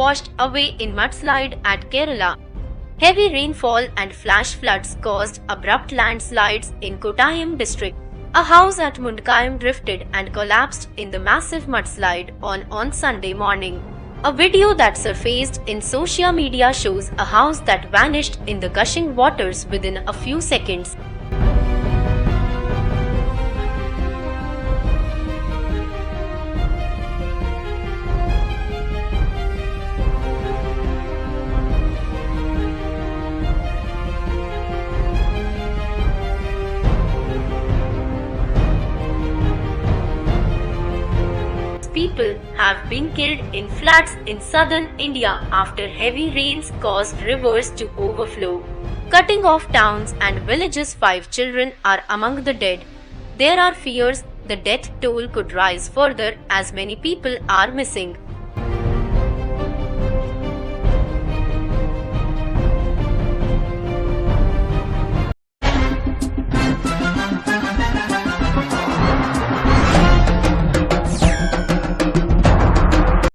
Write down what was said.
washed away in mudslide at Kerala. Heavy rainfall and flash floods caused abrupt landslides in Kottayam district. A house at Mundkayam drifted and collapsed in the massive mudslide on Sunday morning. A video that surfaced in social media shows a house that vanished in the gushing waters within a few seconds. People have been killed in floods in southern India after heavy rains caused rivers to overflow, cutting off towns and villages. 5 children are among the dead. There are fears the death toll could rise further as many people are missing.